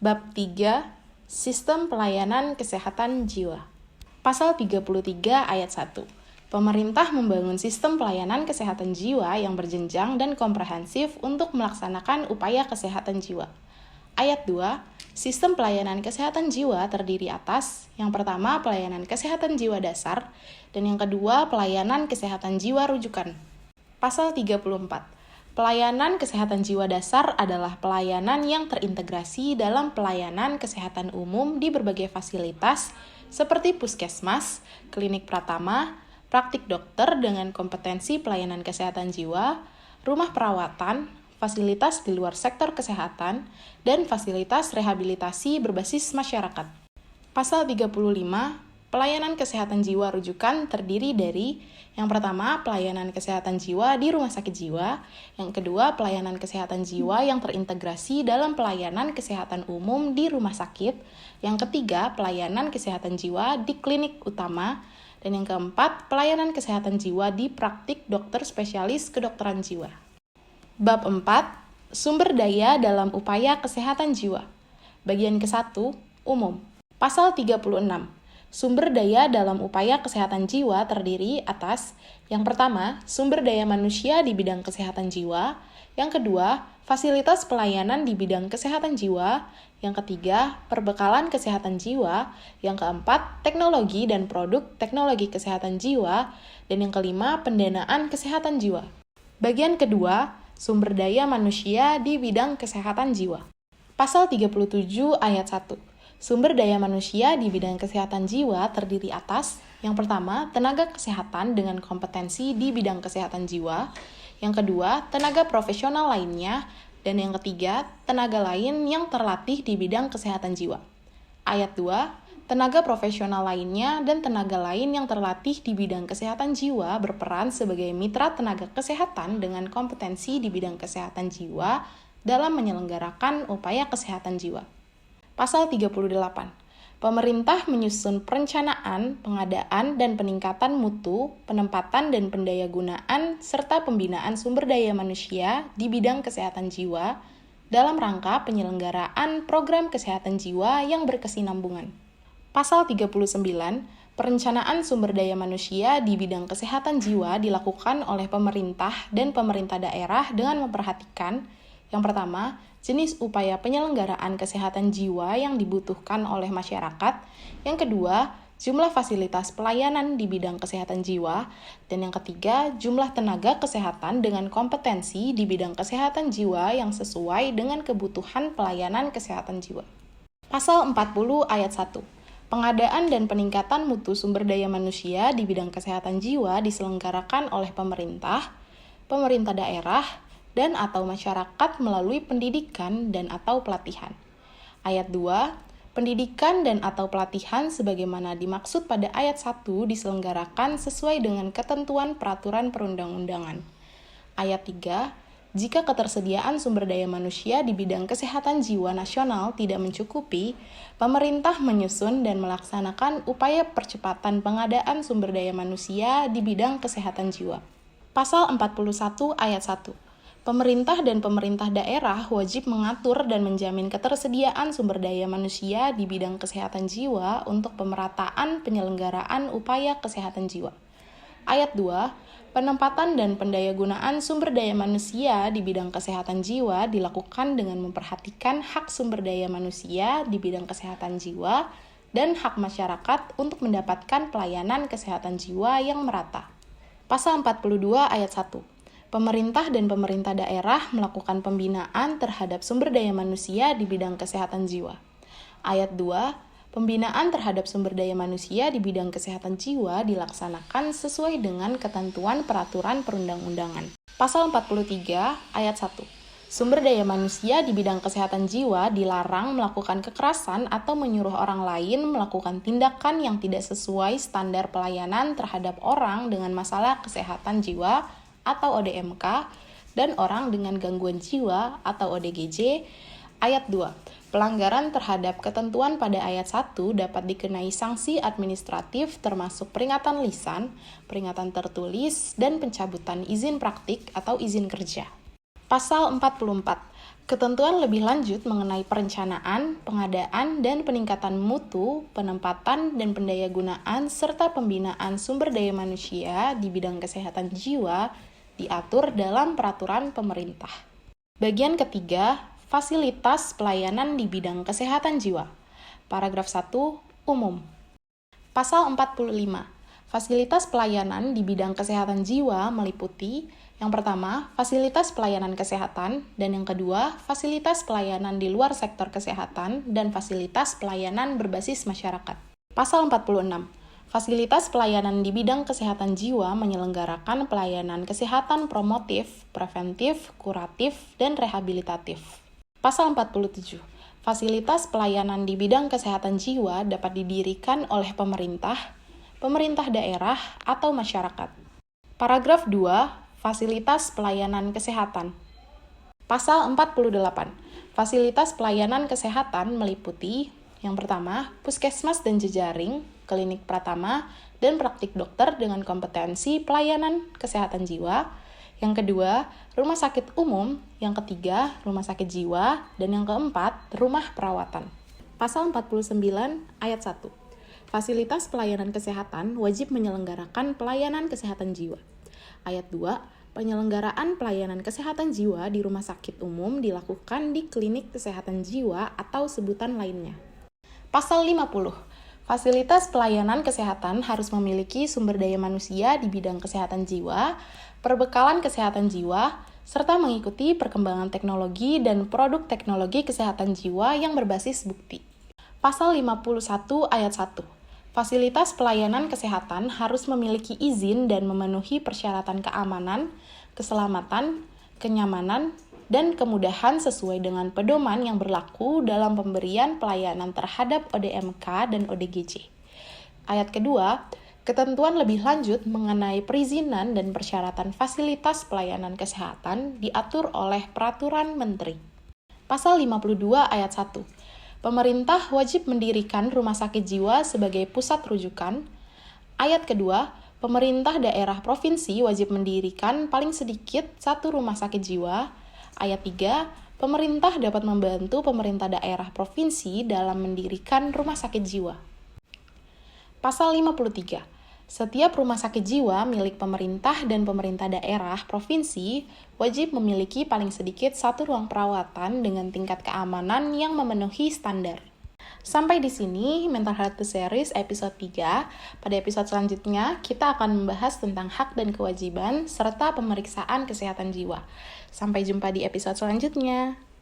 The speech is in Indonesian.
Bab 3, Sistem Pelayanan Kesehatan Jiwa. Pasal 33 ayat 1. Pemerintah membangun sistem pelayanan kesehatan jiwa yang berjenjang dan komprehensif untuk melaksanakan upaya kesehatan jiwa. Ayat 2. Sistem pelayanan kesehatan jiwa terdiri atas yang pertama pelayanan kesehatan jiwa dasar dan yang kedua pelayanan kesehatan jiwa rujukan. Pasal 34. Pelayanan kesehatan jiwa dasar adalah pelayanan yang terintegrasi dalam pelayanan kesehatan umum di berbagai fasilitas seperti puskesmas, klinik pratama, praktik dokter dengan kompetensi pelayanan kesehatan jiwa, rumah perawatan, fasilitas di luar sektor kesehatan, dan fasilitas rehabilitasi berbasis masyarakat. Pasal 35, pelayanan kesehatan jiwa rujukan terdiri dari yang pertama, pelayanan kesehatan jiwa di rumah sakit jiwa. Yang kedua, pelayanan kesehatan jiwa yang terintegrasi dalam pelayanan kesehatan umum di rumah sakit. Yang ketiga, pelayanan kesehatan jiwa di klinik utama. Dan yang keempat, pelayanan kesehatan jiwa di praktik dokter spesialis kedokteran jiwa. Bab 4, Sumber daya dalam upaya kesehatan jiwa. Bagian ke-1, Umum. Pasal 36. Sumber daya dalam upaya kesehatan jiwa terdiri atas yang pertama, sumber daya manusia di bidang kesehatan jiwa, yang kedua, fasilitas pelayanan di bidang kesehatan jiwa, yang ketiga, perbekalan kesehatan jiwa, yang keempat, teknologi dan produk teknologi kesehatan jiwa, dan yang kelima, pendanaan kesehatan jiwa. Bagian kedua, sumber daya manusia di bidang kesehatan jiwa. Pasal 37 ayat 1. Sumber daya manusia di bidang kesehatan jiwa terdiri atas yang pertama, tenaga kesehatan dengan kompetensi di bidang kesehatan jiwa, yang kedua, tenaga profesional lainnya, dan yang ketiga, tenaga lain yang terlatih di bidang kesehatan jiwa. Ayat 2, tenaga profesional lainnya dan tenaga lain yang terlatih di bidang kesehatan jiwa berperan sebagai mitra tenaga kesehatan dengan kompetensi di bidang kesehatan jiwa dalam menyelenggarakan upaya kesehatan jiwa. Pasal 38. Pemerintah menyusun perencanaan, pengadaan, dan peningkatan mutu, penempatan dan pendayagunaan, serta pembinaan sumber daya manusia di bidang kesehatan jiwa dalam rangka penyelenggaraan program kesehatan jiwa yang berkesinambungan. Pasal 39. Perencanaan sumber daya manusia di bidang kesehatan jiwa dilakukan oleh pemerintah dan pemerintah daerah dengan memperhatikan yang pertama, jenis upaya penyelenggaraan kesehatan jiwa yang dibutuhkan oleh masyarakat. Yang kedua, jumlah fasilitas pelayanan di bidang kesehatan jiwa. Dan yang ketiga, jumlah tenaga kesehatan dengan kompetensi di bidang kesehatan jiwa yang sesuai dengan kebutuhan pelayanan kesehatan jiwa. Pasal 40 ayat 1. Pengadaan dan peningkatan mutu sumber daya manusia di bidang kesehatan jiwa diselenggarakan oleh pemerintah, pemerintah daerah, dan atau masyarakat melalui pendidikan dan atau pelatihan. Ayat 2, pendidikan dan atau pelatihan sebagaimana dimaksud pada ayat 1 diselenggarakan sesuai dengan ketentuan peraturan perundang-undangan. Ayat 3, jika ketersediaan sumber daya manusia di bidang kesehatan jiwa nasional tidak mencukupi, pemerintah menyusun dan melaksanakan upaya percepatan pengadaan sumber daya manusia di bidang kesehatan jiwa. Pasal 41 ayat 1. Pemerintah dan pemerintah daerah wajib mengatur dan menjamin ketersediaan sumber daya manusia di bidang kesehatan jiwa untuk pemerataan penyelenggaraan upaya kesehatan jiwa. Ayat 2, penempatan dan pendayagunaan sumber daya manusia di bidang kesehatan jiwa dilakukan dengan memperhatikan hak sumber daya manusia di bidang kesehatan jiwa dan hak masyarakat untuk mendapatkan pelayanan kesehatan jiwa yang merata. Pasal 42 ayat 1. Pemerintah dan pemerintah daerah melakukan pembinaan terhadap sumber daya manusia di bidang kesehatan jiwa. Ayat 2, pembinaan terhadap sumber daya manusia di bidang kesehatan jiwa dilaksanakan sesuai dengan ketentuan peraturan perundang-undangan. Pasal 43 ayat 1. Sumber daya manusia di bidang kesehatan jiwa dilarang melakukan kekerasan atau menyuruh orang lain melakukan tindakan yang tidak sesuai standar pelayanan terhadap orang dengan masalah kesehatan jiwa atau ODMK, dan orang dengan gangguan jiwa atau ODGJ. Ayat 2. Pelanggaran terhadap ketentuan pada ayat 1 dapat dikenai sanksi administratif termasuk peringatan lisan, peringatan tertulis, dan pencabutan izin praktik atau izin kerja. Pasal 44. Ketentuan lebih lanjut mengenai perencanaan, pengadaan, dan peningkatan mutu, penempatan, dan pendayagunaan, serta pembinaan sumber daya manusia di bidang kesehatan jiwa diatur dalam peraturan pemerintah. Bagian ketiga, fasilitas pelayanan di bidang kesehatan jiwa. Paragraf 1, umum. Pasal 45. Fasilitas pelayanan di bidang kesehatan jiwa meliputi yang pertama, fasilitas pelayanan kesehatan, dan yang kedua, fasilitas pelayanan di luar sektor kesehatan dan fasilitas pelayanan berbasis masyarakat. Pasal 46. Fasilitas pelayanan di bidang kesehatan jiwa menyelenggarakan pelayanan kesehatan promotif, preventif, kuratif, dan rehabilitatif. Pasal 47. Fasilitas pelayanan di bidang kesehatan jiwa dapat didirikan oleh pemerintah, pemerintah daerah, atau masyarakat. Paragraf 2. Fasilitas pelayanan kesehatan. Pasal 48. Fasilitas pelayanan kesehatan meliputi yang pertama, puskesmas dan jejaring, klinik pratama, dan praktik dokter dengan kompetensi pelayanan kesehatan jiwa. Yang kedua, rumah sakit umum. Yang ketiga, rumah sakit jiwa. Dan yang keempat, rumah perawatan. Pasal 49 ayat 1. Fasilitas pelayanan kesehatan wajib menyelenggarakan pelayanan kesehatan jiwa. Ayat 2. Penyelenggaraan pelayanan kesehatan jiwa di rumah sakit umum dilakukan di klinik kesehatan jiwa atau sebutan lainnya. Pasal 50. Fasilitas pelayanan kesehatan harus memiliki sumber daya manusia di bidang kesehatan jiwa, perbekalan kesehatan jiwa, serta mengikuti perkembangan teknologi dan produk teknologi kesehatan jiwa yang berbasis bukti. Pasal 51 ayat 1. Fasilitas pelayanan kesehatan harus memiliki izin dan memenuhi persyaratan keamanan, keselamatan, kenyamanan, dan kemudahan sesuai dengan pedoman yang berlaku dalam pemberian pelayanan terhadap ODMK dan ODGJ. Ayat kedua, ketentuan lebih lanjut mengenai perizinan dan persyaratan fasilitas pelayanan kesehatan diatur oleh Peraturan Menteri. Pasal 52 ayat 1. Pemerintah wajib mendirikan rumah sakit jiwa sebagai pusat rujukan. Ayat kedua, pemerintah daerah provinsi wajib mendirikan paling sedikit 1 rumah sakit jiwa. Ayat 3, pemerintah dapat membantu pemerintah daerah provinsi dalam mendirikan rumah sakit jiwa. Pasal 53. Setiap rumah sakit jiwa milik pemerintah dan pemerintah daerah provinsi wajib memiliki paling sedikit 1 ruang perawatan dengan tingkat keamanan yang memenuhi standar. Sampai di sini Mental Health Series episode 3. Pada episode selanjutnya, kita akan membahas tentang hak dan kewajiban serta pemeriksaan kesehatan jiwa. Sampai jumpa di episode selanjutnya.